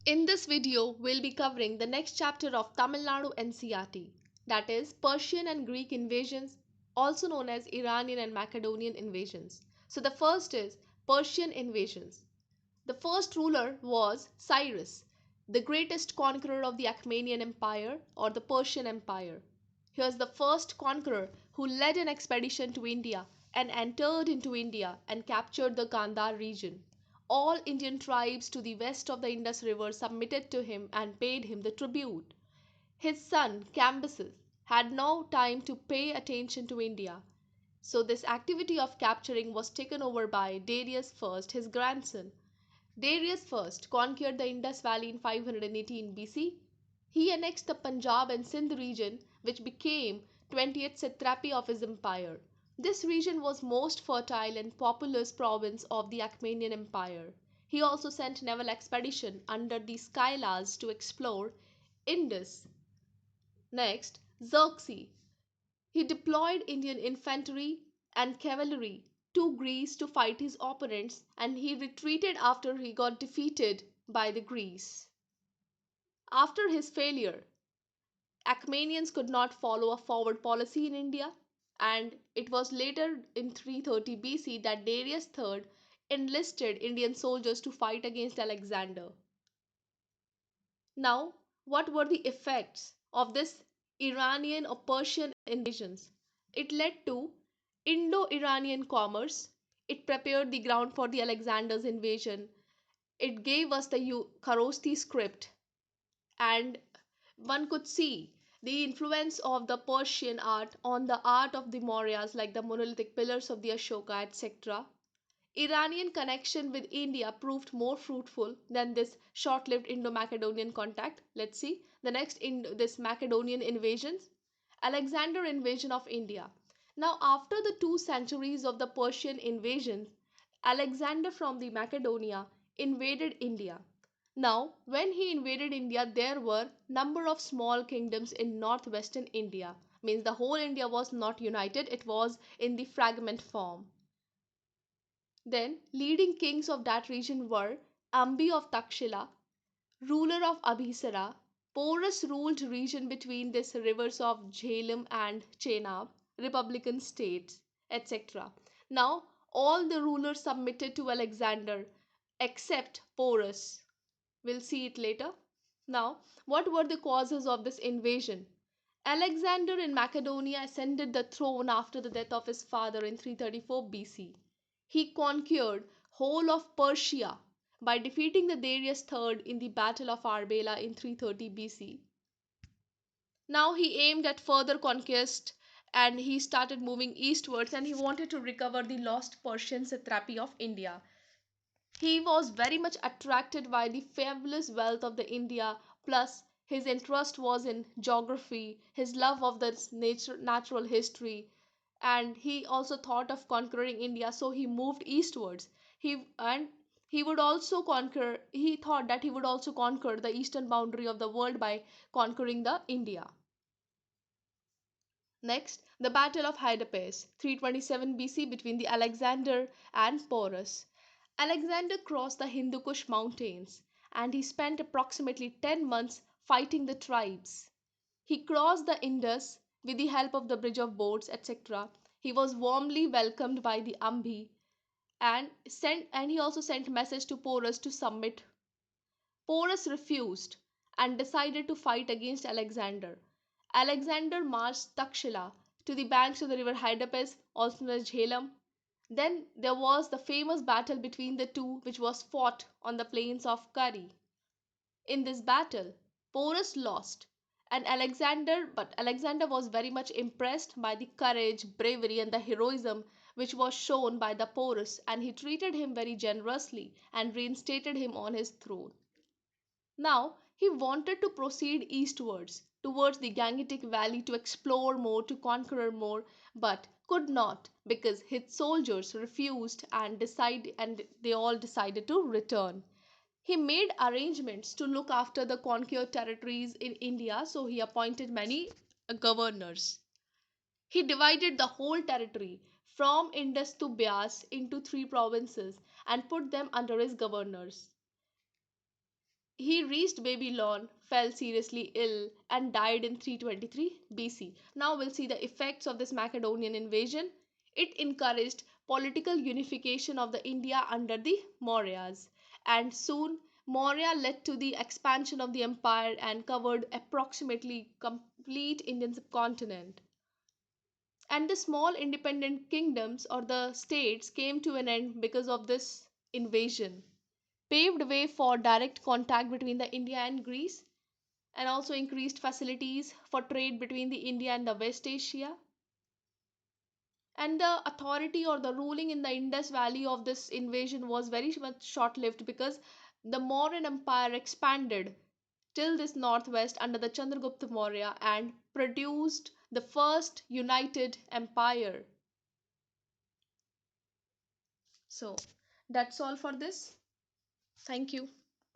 In this video, we'll be covering the next chapter of Tamil Nadu NCERT, that is Persian and Greek invasions, also known as Iranian and Macedonian invasions. So the first is Persian invasions. The first ruler was Cyrus, the greatest conqueror of the Achaemenid Empire or the Persian Empire. He was the first conqueror who led an expedition to India and entered into India and captured the Gandhar region. All Indian tribes to the west of the Indus River submitted to him and paid him the tribute. His son Cambyses had no time to pay attention to India, so this activity of capturing was taken over by Darius I, his grandson. Darius I conquered the Indus Valley in 518 BC. He annexed the Punjab and Sindh region, which became 20th satrapy of his empire. This region was most fertile and populous province of the Achaemenid Empire. He also sent naval expedition under the Skylas to explore Indus. Next, Xerxes. He deployed Indian infantry and cavalry to Greece to fight his opponents, and he retreated after he got defeated by the Greece. After his failure, Achaemenians could not follow a forward policy in India, and it was later in 330 BC that Darius III enlisted Indian soldiers to fight against Alexander. Now, what were the effects of this Iranian or Persian invasions? It led to Indo-Iranian commerce. It prepared the ground for the Alexander's invasion. It gave us the Kharosthi script, and one could see the influence of the Persian art on the art of the Mauryas, like the monolithic pillars of the Ashoka, etc. Iranian connection with India proved more fruitful than this short-lived Indo-Macedonian contact. Let's see the next in this Macedonian invasions. Alexander invasion of India. Now after the 2 centuries of the Persian invasions, Alexander from the Macedonia invaded India. Now when he invaded India, there were number of small kingdoms in northwestern India. Means the whole India was not united, it was in the fragment form. Then leading kings of that region were Ambi of Takshila, ruler of Abhisara. Porus ruled region between these rivers of Jhelum and Chenab, republican states, etc. Now all the rulers submitted to Alexander except Porus. We'll see it later. Now, what were the causes of this invasion? Alexander in Macedonia ascended the throne after the death of his father in 334 BC. He conquered whole of Persia by defeating the Darius III in the Battle of Arbela in 330 BC. Now he aimed at further conquest and he started moving eastwards, and he wanted to recover the lost Persian satrapy of India. He was very much attracted by the fabulous wealth of the India, plus his interest was in geography, his love of the natural history, and he also thought of conquering India, so he moved eastwards. He would also conquer, he thought that he would also conquer the eastern boundary of the world by conquering the India. Next, the Battle of Hydaspes, 327 BC, between the Alexander and Porus. Alexander crossed the Hindu Kush mountains and he spent approximately 10 months fighting the tribes. He crossed the Indus with the help of the bridge of boats, etc. He was warmly welcomed by the Ambi and he also sent message to Porus to submit. Porus refused and decided to fight against Alexander. Alexander marched Takshila to the banks of the river Hydaspes, also known as Jhelum. Then there was the famous battle between the two, which was fought on the plains of Kari. In this battle, Porus lost, and Alexander was very much impressed by the courage, bravery, and the heroism which was shown by the Porus, and he treated him very generously and reinstated him on his throne. Now he wanted to proceed eastwards towards the Gangetic Valley to explore more, to conquer more, but could not because his soldiers refused and they all decided to return. He made arrangements to look after the conquered territories in India, so he appointed many governors. He divided the whole territory from Indus to Beas into 3 provinces and put them under his governors. He reached Babylon, fell seriously ill, and died in 323 BC. Now we'll see the effects of this Macedonian invasion. It encouraged political unification of the India under the Mauryas, and soon Maurya led to the expansion of the empire and covered approximately complete Indian subcontinent. And the small independent kingdoms or the states came to an end because of this invasion, paved way for direct contact between the India and Greece, and also increased facilities for trade between the India and the West Asia. And the authority or the ruling in the Indus Valley of this invasion was very much short lived because the Mauryan Empire expanded till this northwest under the Chandragupta Maurya and produced the first united empire. So that's all for this. Thank you.